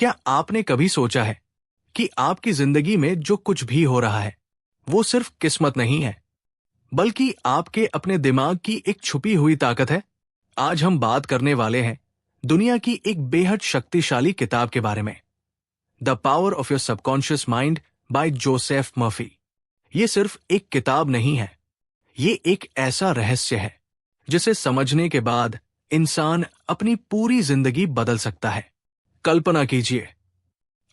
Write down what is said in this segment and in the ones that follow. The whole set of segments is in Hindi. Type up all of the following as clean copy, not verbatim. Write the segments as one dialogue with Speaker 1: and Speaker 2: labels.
Speaker 1: क्या आपने कभी सोचा है कि आपकी जिंदगी में जो कुछ भी हो रहा है वो सिर्फ किस्मत नहीं है, बल्कि आपके अपने दिमाग की एक छुपी हुई ताकत है? आज हम बात करने वाले हैं दुनिया की एक बेहद शक्तिशाली किताब के बारे में, the power of your subconscious mind bye Joseph Murphy. ये सिर्फ एक किताब नहीं है, ये एक ऐसा रहस्य है जिसे समझने के बाद इंसान अपनी पूरी जिंदगी बदल सकता है। कल्पना कीजिए,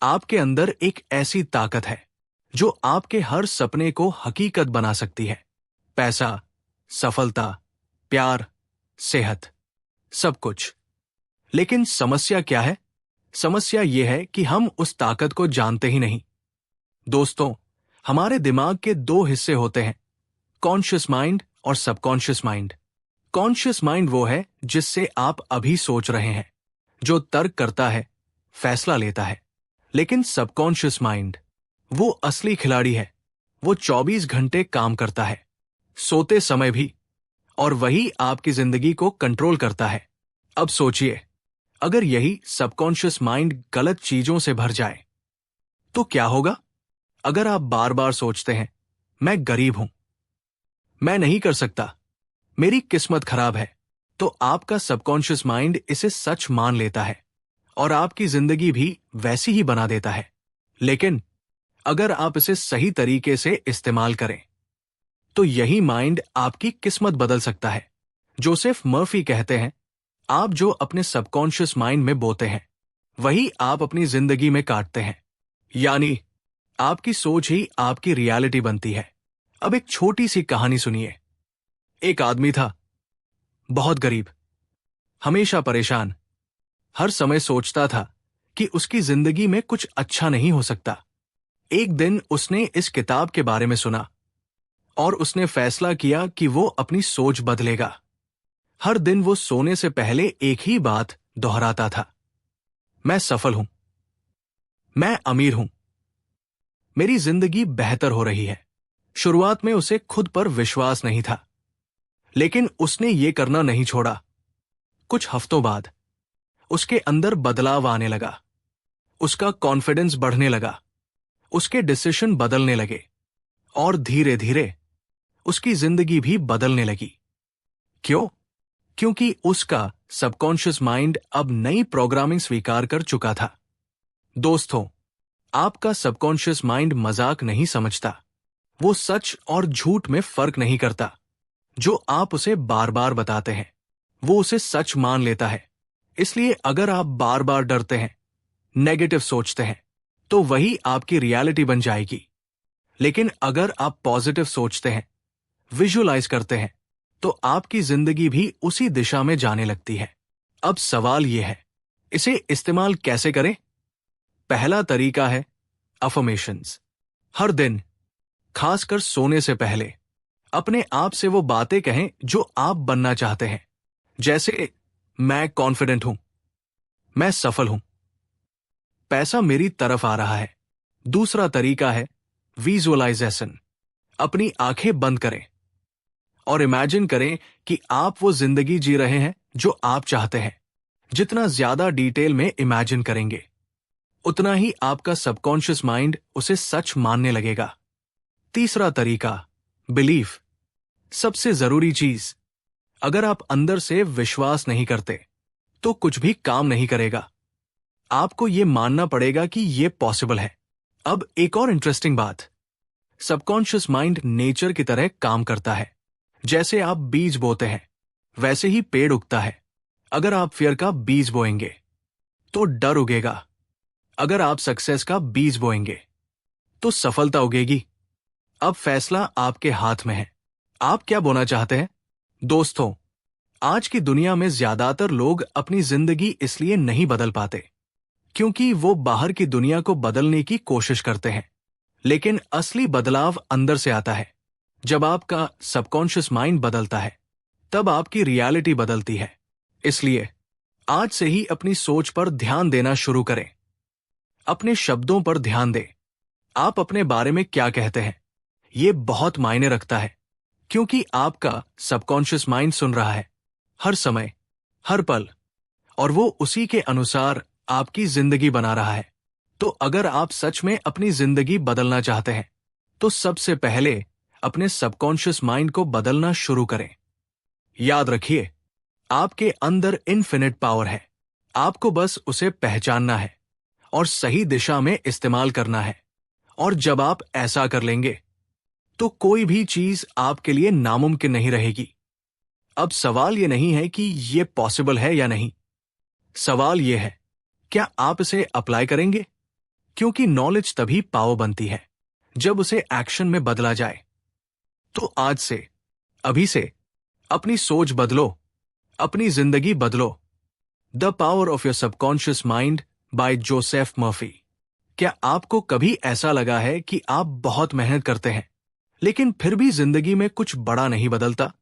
Speaker 1: आपके अंदर एक ऐसी ताकत है जो आपके हर सपने को हकीकत बना सकती है। पैसा, सफलता, प्यार, सेहत, सब कुछ। लेकिन समस्या क्या है? समस्या यह है कि हम उस ताकत को जानते ही नहीं। दोस्तों, हमारे दिमाग के दो हिस्से होते हैं, कॉन्शियस माइंड और सबकॉन्शियस माइंड। कॉन्शियस माइंड वो है जिससे आप अभी सोच रहे हैं, जो तर्क करता है, फैसला लेता है। लेकिन सबकॉन्शियस माइंड वो असली खिलाड़ी है। वो 24 घंटे काम करता है, सोते समय भी, और वही आपकी जिंदगी को कंट्रोल करता है। अब सोचिए, अगर यही सबकॉन्शियस माइंड गलत चीजों से भर जाए तो क्या होगा? अगर आप बार बार सोचते हैं, मैं गरीब हूं, मैं नहीं कर सकता, मेरी किस्मत खराब है, तो आपका सबकॉन्शियस माइंड इसे सच मान लेता है और आपकी जिंदगी भी वैसी ही बना देता है। लेकिन अगर आप इसे सही तरीके से इस्तेमाल करें तो यही माइंड आपकी किस्मत बदल सकता है। जोसेफ मर्फी कहते हैं, आप जो अपने सबकॉन्शियस माइंड में बोते हैं वही आप अपनी जिंदगी में काटते हैं। यानी आपकी सोच ही आपकी रियलिटी बनती है। अब एक छोटी सी कहानी सुनिए। एक आदमी था, बहुत गरीब, हमेशा परेशान, हर समय सोचता था कि उसकी जिंदगी में कुछ अच्छा नहीं हो सकता। एक दिन उसने इस किताब के बारे में सुना और उसने फैसला किया कि वो अपनी सोच बदलेगा। हर दिन वो सोने से पहले एक ही बात दोहराता था, मैं सफल हूं, मैं अमीर हूं, मेरी जिंदगी बेहतर हो रही है। शुरुआत में उसे खुद पर विश्वास नहीं था, लेकिन उसने ये करना नहीं छोड़ा। कुछ हफ्तों बाद उसके अंदर बदलाव आने लगा, उसका कॉन्फिडेंस बढ़ने लगा, उसके डिसीजन बदलने लगे और धीरे धीरे उसकी जिंदगी भी बदलने लगी। क्यों? क्योंकि उसका सबकॉन्शियस माइंड अब नई प्रोग्रामिंग स्वीकार कर चुका था। दोस्तों, आपका सबकॉन्शियस माइंड मजाक नहीं समझता। वो सच और झूठ में फर्क नहीं करता। जो आप उसे बार बार बताते हैं वो उसे सच मान लेता है। इसलिए अगर आप बार बार डरते हैं, नेगेटिव सोचते हैं, तो वही आपकी रियलिटी बन जाएगी। लेकिन अगर आप पॉजिटिव सोचते हैं, विजुअलाइज करते हैं, तो आपकी जिंदगी भी उसी दिशा में जाने लगती है। अब सवाल यह है, इसे इस्तेमाल कैसे करें? पहला तरीका है अफर्मेशंस। हर दिन, खासकर सोने से पहले, अपने आप से वो बातें कहें जो आप बनना चाहते हैं। जैसे, मैं कॉन्फिडेंट हूं, मैं सफल हूं, पैसा मेरी तरफ आ रहा है। दूसरा तरीका है विजुअलाइजेशन। अपनी आंखें बंद करें और इमेजिन करें कि आप वो जिंदगी जी रहे हैं जो आप चाहते हैं। जितना ज्यादा डिटेल में इमेजिन करेंगे, उतना ही आपका सबकॉन्शियस माइंड उसे सच मानने लगेगा। तीसरा तरीका, बिलीफ। सबसे जरूरी चीज, अगर आप अंदर से विश्वास नहीं करते तो कुछ भी काम नहीं करेगा। आपको यह मानना पड़ेगा कि यह पॉसिबल है। अब एक और इंटरेस्टिंग बात, सबकॉन्शियस माइंड नेचर की तरह काम करता है। जैसे आप बीज बोते हैं, वैसे ही पेड़ उगता है। अगर आप फियर का बीज बोएंगे तो डर उगेगा। अगर आप सक्सेस का बीज बोएंगे तो सफलता उगेगी। अब फैसला आपके हाथ में है। आप क्या बोना चाहते हैं? दोस्तों, आज की दुनिया में ज्यादातर लोग अपनी जिंदगी इसलिए नहीं बदल पाते क्योंकि वो बाहर की दुनिया को बदलने की कोशिश करते हैं। लेकिन असली बदलाव अंदर से आता है। जब आपका सबकॉन्शियस माइंड बदलता है, तब आपकी रियलिटी बदलती है। इसलिए आज से ही अपनी सोच पर ध्यान देना शुरू करें। अपने शब्दों पर ध्यान दें। आप अपने बारे में क्या कहते हैं, ये बहुत मायने रखता है, क्योंकि आपका सबकॉन्शियस माइंड सुन रहा है हर समय, हर पल, और वो उसी के अनुसार आपकी जिंदगी बना रहा है। तो अगर आप सच में अपनी जिंदगी बदलना चाहते हैं तो सबसे पहले अपने सबकॉन्शियस माइंड को बदलना शुरू करें। याद रखिए, आपके अंदर इनफिनिट पावर है। आपको बस उसे पहचानना है और सही दिशा में इस्तेमाल करना है। और जब आप ऐसा कर लेंगे तो कोई भी चीज आपके लिए नामुमकिन नहीं रहेगी। अब सवाल यह नहीं है कि यह पॉसिबल है या नहीं, सवाल यह है क्या आप इसे अप्लाई करेंगे, क्योंकि नॉलेज तभी पावर बनती है जब उसे एक्शन में बदला जाए। तो आज से, अभी से अपनी सोच बदलो, अपनी जिंदगी बदलो। The power of your subconscious mind bye Joseph Murphy. क्या आपको कभी ऐसा लगा है कि आप बहुत मेहनत करते हैं लेकिन फिर भी जिंदगी में कुछ बड़ा नहीं बदलता?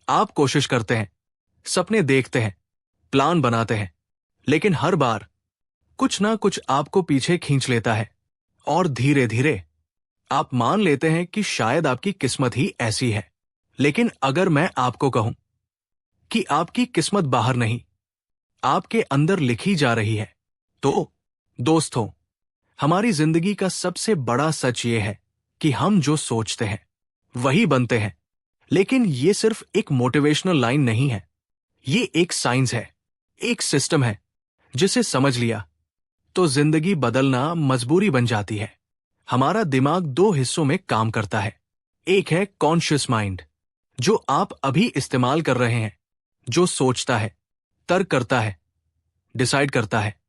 Speaker 1: आप कोशिश करते हैं, सपने देखते हैं, प्लान बनाते हैं, लेकिन हर बार कुछ ना कुछ आपको पीछे खींच लेता है और धीरे धीरे आप मान लेते हैं कि शायद आपकी किस्मत ही ऐसी है। लेकिन अगर मैं आपको कहूं कि आपकी किस्मत बाहर नहीं, आपके अंदर लिखी जा रही है, तो दोस्तों, हमारी जिंदगी का सबसे बड़ा सच ये है कि हम जो सोचते हैं वही बनते हैं। लेकिन ये सिर्फ एक मोटिवेशनल लाइन नहीं है, ये एक साइंस है, एक सिस्टम है जिसे समझ लिया तो जिंदगी बदलना मजबूरी बन जाती है। हमारा दिमाग दो हिस्सों में काम करता है। एक है कॉन्शियस माइंड, जो आप अभी इस्तेमाल कर रहे हैं, जो सोचता है, तर्क करता है, डिसाइड करता है।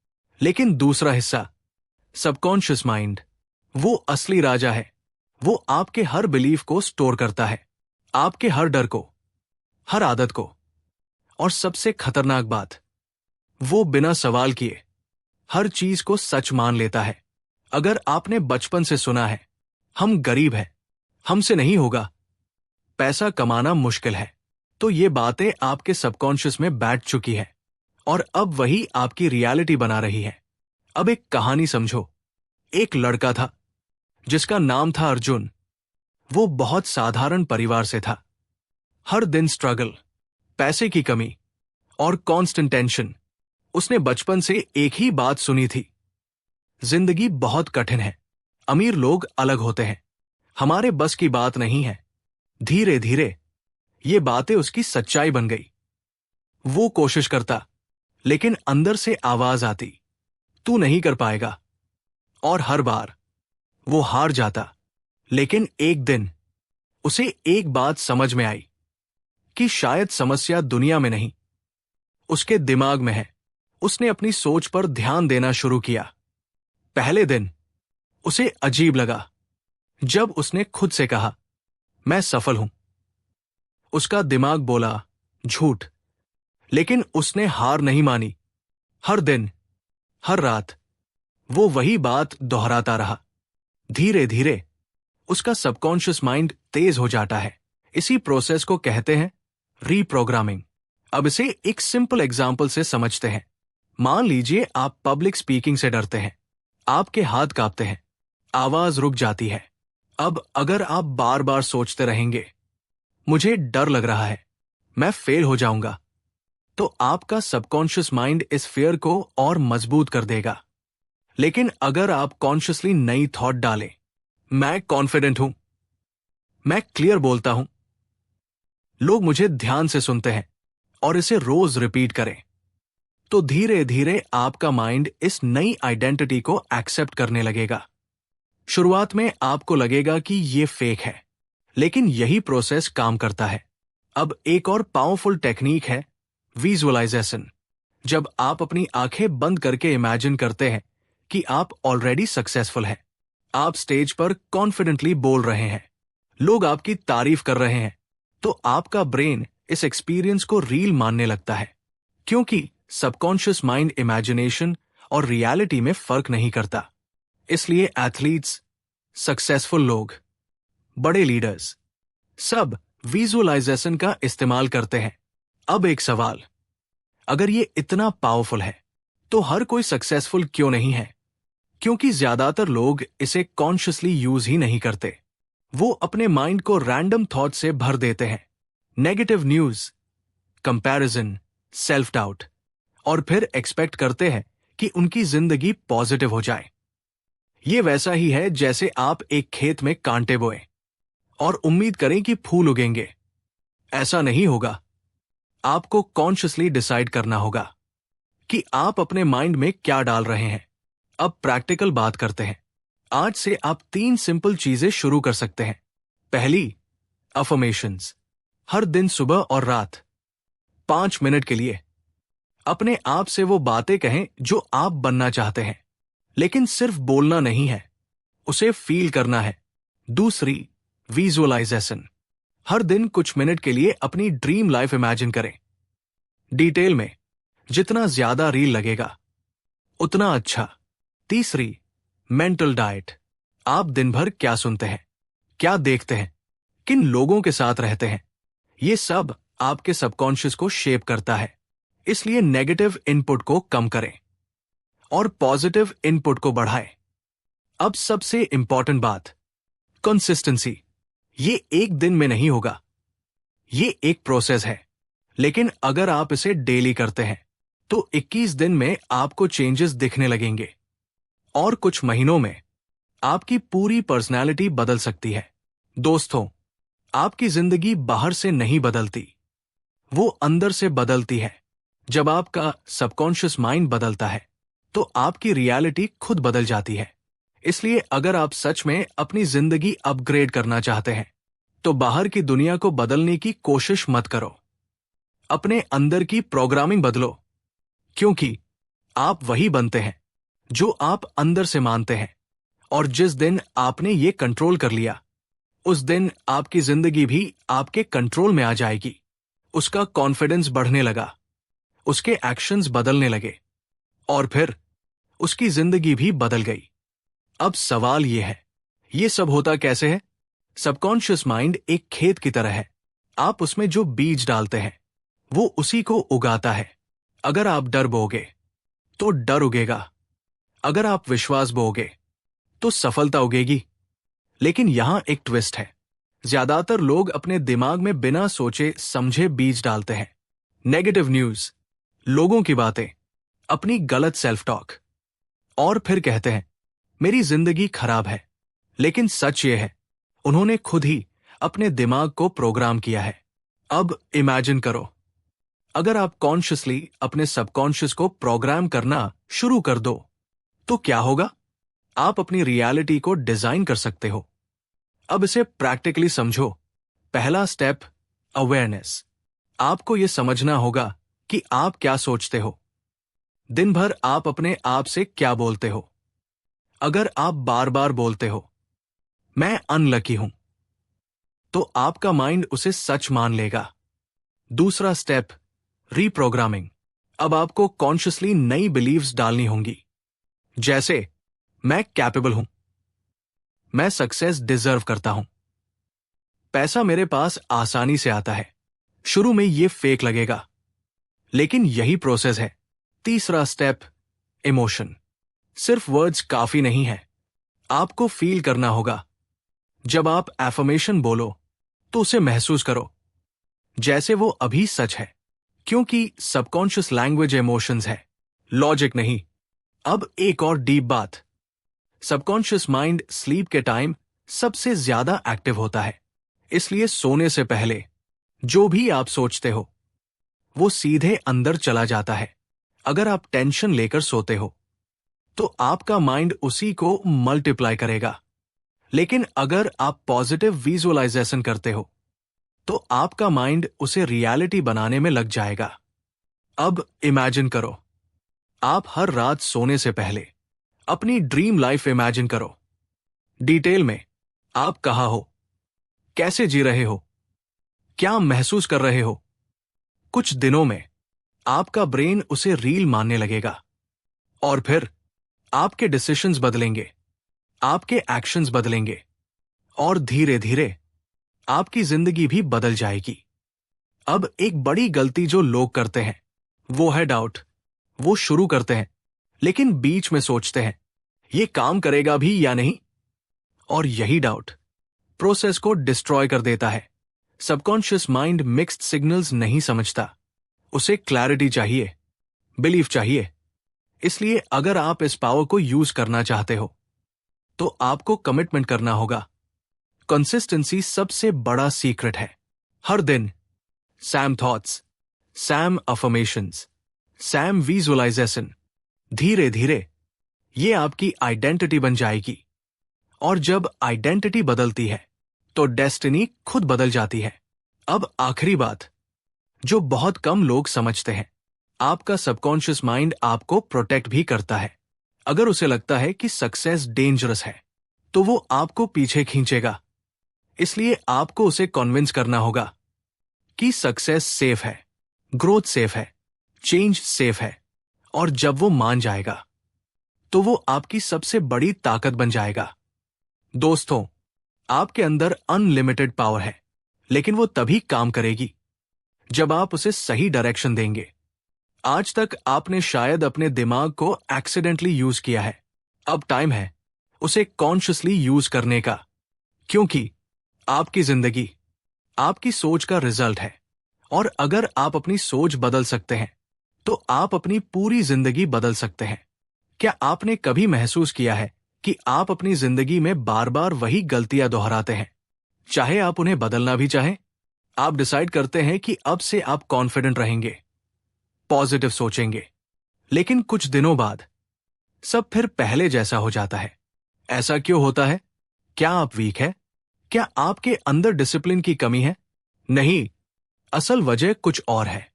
Speaker 1: लेकिन दूसरा हिस्सा सबकॉन्शियस माइंड, वो असली राजा है। वो आपके हर बिलीफ को स्टोर करता है, आपके हर डर को, हर आदत को, और सबसे खतरनाक बात, वो बिना सवाल किए हर चीज को सच मान लेता है। अगर आपने बचपन से सुना है, हम गरीब हैं, हमसे नहीं होगा, पैसा कमाना मुश्किल है, तो ये बातें आपके सबकॉन्शियस में बैठ चुकी है और अब वही आपकी रियलिटी बना रही है। अब एक कहानी समझो। एक लड़का था जिसका नाम था अर्जुन। वो बहुत साधारण परिवार से था। हर दिन स्ट्रगल, पैसे की कमी और कांस्टेंट टेंशन। उसने बचपन से एक ही बात सुनी थी, जिंदगी बहुत कठिन है, अमीर लोग अलग होते हैं, हमारे बस की बात नहीं है। धीरे धीरे ये बातें उसकी सच्चाई बन गई। वो कोशिश करता, लेकिन अंदर से आवाज आती, तू नहीं कर पाएगा। और हर बार वो हार जाता। लेकिन एक दिन उसे एक बात समझ में आई कि शायद समस्या दुनिया में नहीं, उसके दिमाग में है। उसने अपनी सोच पर ध्यान देना शुरू किया। पहले दिन उसे अजीब लगा जब उसने खुद से कहा, मैं सफल हूं। उसका दिमाग बोला, झूठ। लेकिन उसने हार नहीं मानी। हर दिन, हर रात वो वही बात दोहराता रहा। धीरे धीरे उसका सबकॉन्शियस माइंड तेज हो जाता है। इसी प्रोसेस को कहते हैं रीप्रोग्रामिंग। अब इसे एक सिंपल एग्जाम्पल से समझते हैं। मान लीजिए आप पब्लिक स्पीकिंग से डरते हैं, आपके हाथ कांपते हैं, आवाज रुक जाती है। अब अगर आप बार बार सोचते रहेंगे, मुझे डर लग रहा है, मैं फेल हो जाऊंगा, तो आपका सबकॉन्शियस माइंड इस फियर को और मजबूत कर देगा। लेकिन अगर आप कॉन्शियसली नई थॉट डालें, मैं कॉन्फिडेंट हूं, मैं क्लियर बोलता हूं, लोग मुझे ध्यान से सुनते हैं, और इसे रोज रिपीट करें, तो धीरे धीरे आपका माइंड इस नई आइडेंटिटी को एक्सेप्ट करने लगेगा। शुरुआत में आपको लगेगा कि ये फेक है, लेकिन यही प्रोसेस काम करता है। अब एक और पावरफुल टेक्निक है विजुअलाइजेशन। जब आप अपनी आंखें बंद करके इमेजिन करते हैं कि आप ऑलरेडी सक्सेसफुल हैं, आप स्टेज पर कॉन्फिडेंटली बोल रहे हैं, लोग आपकी तारीफ कर रहे हैं, तो आपका ब्रेन इस एक्सपीरियंस को रील मानने लगता है। क्योंकि सबकॉन्शियस माइंड इमेजिनेशन और रियलिटी में फर्क नहीं करता। इसलिए एथलीट्स, सक्सेसफुल लोग, बड़े लीडर्स, सब विजुअलाइजेशन का इस्तेमाल करते हैं। अब एक सवाल, अगर ये इतना पावरफुल है तो हर कोई सक्सेसफुल क्यों नहीं है? क्योंकि ज्यादातर लोग इसे कॉन्शियसली यूज ही नहीं करते। वो अपने माइंड को रैंडम थॉट से भर देते हैं, negative news, comparison, self doubt, और फिर एक्सपेक्ट करते हैं कि उनकी जिंदगी पॉजिटिव हो जाए। ये वैसा ही है जैसे आप एक खेत में कांटे बोए और उम्मीद करें कि फूल उगेंगे। ऐसा नहीं होगा। आपको कॉन्शियसली डिसाइड करना होगा कि आप अपने माइंड में क्या डाल रहे हैं। अब प्रैक्टिकल बात करते हैं। आज से आप 3 सिंपल चीजें शुरू कर सकते हैं। पहली, अफर्मेशंस। हर दिन सुबह और रात 5 मिनट के लिए अपने आप से वो बातें कहें जो आप बनना चाहते हैं, लेकिन सिर्फ बोलना नहीं है, उसे फील करना है। दूसरी, विजुअलाइजेशन। हर दिन कुछ मिनट के लिए अपनी ड्रीम लाइफ इमेजिन करें, डिटेल में। जितना ज्यादा रील लगेगा उतना अच्छा। तीसरी, मेंटल डाइट। आप दिन भर क्या सुनते हैं, क्या देखते हैं, किन लोगों के साथ रहते हैं, ये सब आपके सबकॉन्शियस को शेप करता है। इसलिए नेगेटिव इनपुट को कम करें और पॉजिटिव इनपुट को बढ़ाएं। अब सबसे इंपॉर्टेंट बात, कंसिस्टेंसी। ये एक दिन में नहीं होगा, ये एक प्रोसेस है। लेकिन अगर आप इसे डेली करते हैं तो 21 दिन में आपको चेंजेस दिखने लगेंगे और कुछ महीनों में आपकी पूरी पर्सनैलिटी बदल सकती है। दोस्तों, आपकी जिंदगी बाहर से नहीं बदलती, वो अंदर से बदलती है। जब आपका सबकॉन्शियस माइंड बदलता है तो आपकी रियलिटी खुद बदल जाती है। इसलिए अगर आप सच में अपनी जिंदगी अपग्रेड करना चाहते हैं तो बाहर की दुनिया को बदलने की कोशिश मत करो, अपने अंदर की प्रोग्रामिंग बदलो। क्योंकि आप वही बनते हैं जो आप अंदर से मानते हैं। और जिस दिन आपने ये कंट्रोल कर लिया, उस दिन आपकी जिंदगी भी आपके कंट्रोल में आ जाएगी। उसका कॉन्फिडेंस बढ़ने लगा, उसके एक्शंस बदलने लगे और फिर उसकी जिंदगी भी बदल गई। अब सवाल यह है, ये सब होता कैसे है? सबकॉन्शियस माइंड एक खेत की तरह है। आप उसमें जो बीज डालते हैं वो उसी को उगाता है। अगर आप डर बोओगे तो डर उगेगा, अगर आप विश्वास बोओगे तो सफलता उगेगी। लेकिन यहां एक ट्विस्ट है, ज्यादातर लोग अपने दिमाग में बिना सोचे समझे बीज डालते हैं। नेगेटिव न्यूज, लोगों की बातें, अपनी गलत सेल्फ टॉक, और फिर कहते हैं मेरी जिंदगी खराब है। लेकिन सच ये है, उन्होंने खुद ही अपने दिमाग को प्रोग्राम किया है। अब इमेजिन करो, अगर आप कॉन्शियसली अपने सबकॉन्शियस को प्रोग्राम करना शुरू कर दो तो क्या होगा? आप अपनी रियलिटी को डिजाइन कर सकते हो। अब इसे प्रैक्टिकली समझो। पहला स्टेप, अवेयरनेस। आपको यह समझना होगा कि आप क्या सोचते हो। दिन भर आप अपने आप से क्या बोलते हो। अगर आप बार बार बोलते हो मैं अनलकी हूं, तो आपका माइंड उसे सच मान लेगा। दूसरा स्टेप, रीप्रोग्रामिंग। अब आपको कॉन्शियसली नई बिलीव्स डालनी होंगी, जैसे मैं कैपेबल हूं, मैं सक्सेस डिजर्व करता हूं, पैसा मेरे पास आसानी से आता है। शुरू में यह फेक लगेगा, लेकिन यही प्रोसेस है। तीसरा स्टेप, इमोशन। सिर्फ वर्ड्स काफी नहीं है, आपको फील करना होगा। जब आप एफर्मेशन बोलो तो उसे महसूस करो जैसे वो अभी सच है, क्योंकि सबकॉन्शियस लैंग्वेज इमोशंस है, लॉजिक नहीं। अब एक और डीप बात, सबकॉन्शियस माइंड स्लीप के टाइम सबसे ज्यादा एक्टिव होता है। इसलिए सोने से पहले जो भी आप सोचते हो वो सीधे अंदर चला जाता है। अगर आप टेंशन लेकर सोते हो तो आपका माइंड उसी को मल्टीप्लाई करेगा। लेकिन अगर आप पॉजिटिव विजुअलाइजेशन करते हो तो आपका माइंड उसे रियलिटी बनाने में लग जाएगा। अब इमेजिन करो, आप हर रात सोने से पहले अपनी ड्रीम लाइफ इमेजिन करो, डिटेल में। आप कहाँ हो, कैसे जी रहे हो, क्या महसूस कर रहे हो। कुछ दिनों में आपका ब्रेन उसे रील मानने लगेगा और फिर आपके डिसीजंस बदलेंगे, आपके एक्शंस बदलेंगे और धीरे धीरे आपकी जिंदगी भी बदल जाएगी। अब एक बड़ी गलती जो लोग करते हैं वो है डाउट। वो शुरू करते हैं लेकिन बीच में सोचते हैं ये काम करेगा भी या नहीं, और यही डाउट प्रोसेस को डिस्ट्रॉय कर देता है। सबकॉन्शियस माइंड मिक्स्ड सिग्नल्स नहीं समझता, उसे क्लैरिटी चाहिए, बिलीफ चाहिए। इसलिए अगर आप इस पावर को यूज करना चाहते हो तो आपको कमिटमेंट करना होगा। कंसिस्टेंसी सबसे बड़ा सीक्रेट है। हर दिन same thoughts, same affirmations, same visualization, धीरे धीरे ये आपकी आइडेंटिटी बन जाएगी। और जब आइडेंटिटी बदलती है तो डेस्टिनी खुद बदल जाती है। अब आखिरी बात जो बहुत कम लोग समझते हैं, आपका सबकॉन्शियस माइंड आपको प्रोटेक्ट भी करता है। अगर उसे लगता है कि सक्सेस डेंजरस है तो वो आपको पीछे खींचेगा। इसलिए आपको उसे कन्विंस करना होगा कि सक्सेस सेफ है, ग्रोथ सेफ है, चेंज सेफ है। और जब वो मान जाएगा तो वो आपकी सबसे बड़ी ताकत बन जाएगा। दोस्तों, आपके अंदर अनलिमिटेड पावर है, लेकिन वो तभी काम करेगी जब आप उसे सही डायरेक्शन देंगे। आज तक आपने शायद अपने दिमाग को एक्सीडेंटली यूज किया है। अब टाइम है उसे कॉन्शियसली यूज करने का, क्योंकि आपकी जिंदगी आपकी सोच का रिजल्ट है। और अगर आप अपनी सोच बदल सकते हैं तो आप अपनी पूरी जिंदगी बदल सकते हैं। क्या आपने कभी महसूस किया है कि आप अपनी जिंदगी में बार बार वही गलतियां दोहराते हैं, चाहे आप उन्हें बदलना भी चाहें? आप डिसाइड करते हैं कि अब से आप कॉन्फिडेंट रहेंगे, पॉजिटिव सोचेंगे, लेकिन कुछ दिनों बाद सब फिर पहले जैसा हो जाता है। ऐसा क्यों होता है? क्या आप वीक है? क्या आपके अंदर डिसिप्लिन की कमी है? नहीं, असल वजह कुछ और है,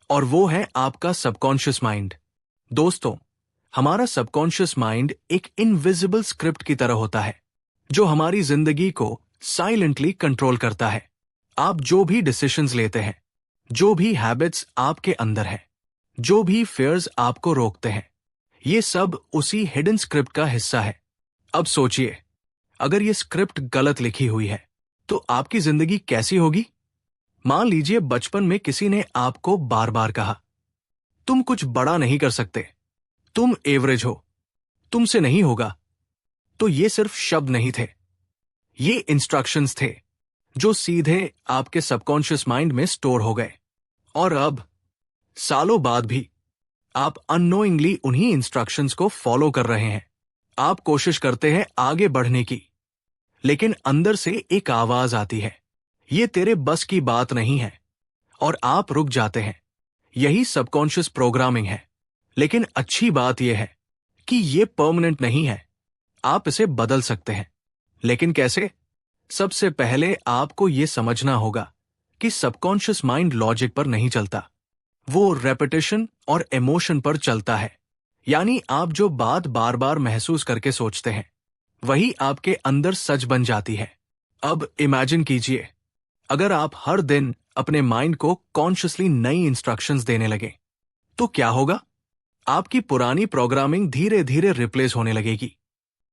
Speaker 1: और वो है आपका सबकॉन्शियस माइंड। दोस्तों, हमारा सबकॉन्शियस माइंड एक इनविजिबल स्क्रिप्ट की तरह होता है जो हमारी जिंदगी को साइलेंटली कंट्रोल करता है। आप जो भी डिसीजंस लेते हैं, जो भी हैबिट्स आपके अंदर हैं, जो भी फियर्स आपको रोकते हैं, ये सब उसी हिडन स्क्रिप्ट का हिस्सा है। अब सोचिए, अगर ये स्क्रिप्ट गलत लिखी हुई है तो आपकी जिंदगी कैसी होगी? मान लीजिए बचपन में किसी ने आपको बार बार कहा, तुम कुछ बड़ा नहीं कर सकते, तुम एवरेज हो, तुमसे नहीं होगा। तो ये सिर्फ शब्द नहीं थे, ये इंस्ट्रक्शंस थे जो सीधे आपके सबकॉन्शियस माइंड में स्टोर हो गए। और अब सालों बाद भी आप अननोइंगली उन्हीं इंस्ट्रक्शंस को फॉलो कर रहे हैं। आप कोशिश करते हैं आगे बढ़ने की, लेकिन अंदर से एक आवाज आती है, ये तेरे बस की बात नहीं है, और आप रुक जाते हैं। यही सबकॉन्शियस प्रोग्रामिंग है। लेकिन अच्छी बात यह है कि यह परमानेंट नहीं है, आप इसे बदल सकते हैं। लेकिन कैसे? सबसे पहले आपको यह समझना होगा कि सबकॉन्शियस माइंड लॉजिक पर नहीं चलता, वो रेपिटेशन और इमोशन पर चलता है। यानी आप जो बात बार बार महसूस करके सोचते हैं, वही आपके अंदर सच बन जाती है। अब इमेजिन कीजिए, अगर आप हर दिन अपने माइंड को कॉन्शियसली नई इंस्ट्रक्शंस देने लगे, तो क्या होगा? आपकी पुरानी प्रोग्रामिंग धीरे धीरे रिप्लेस होने लगेगी।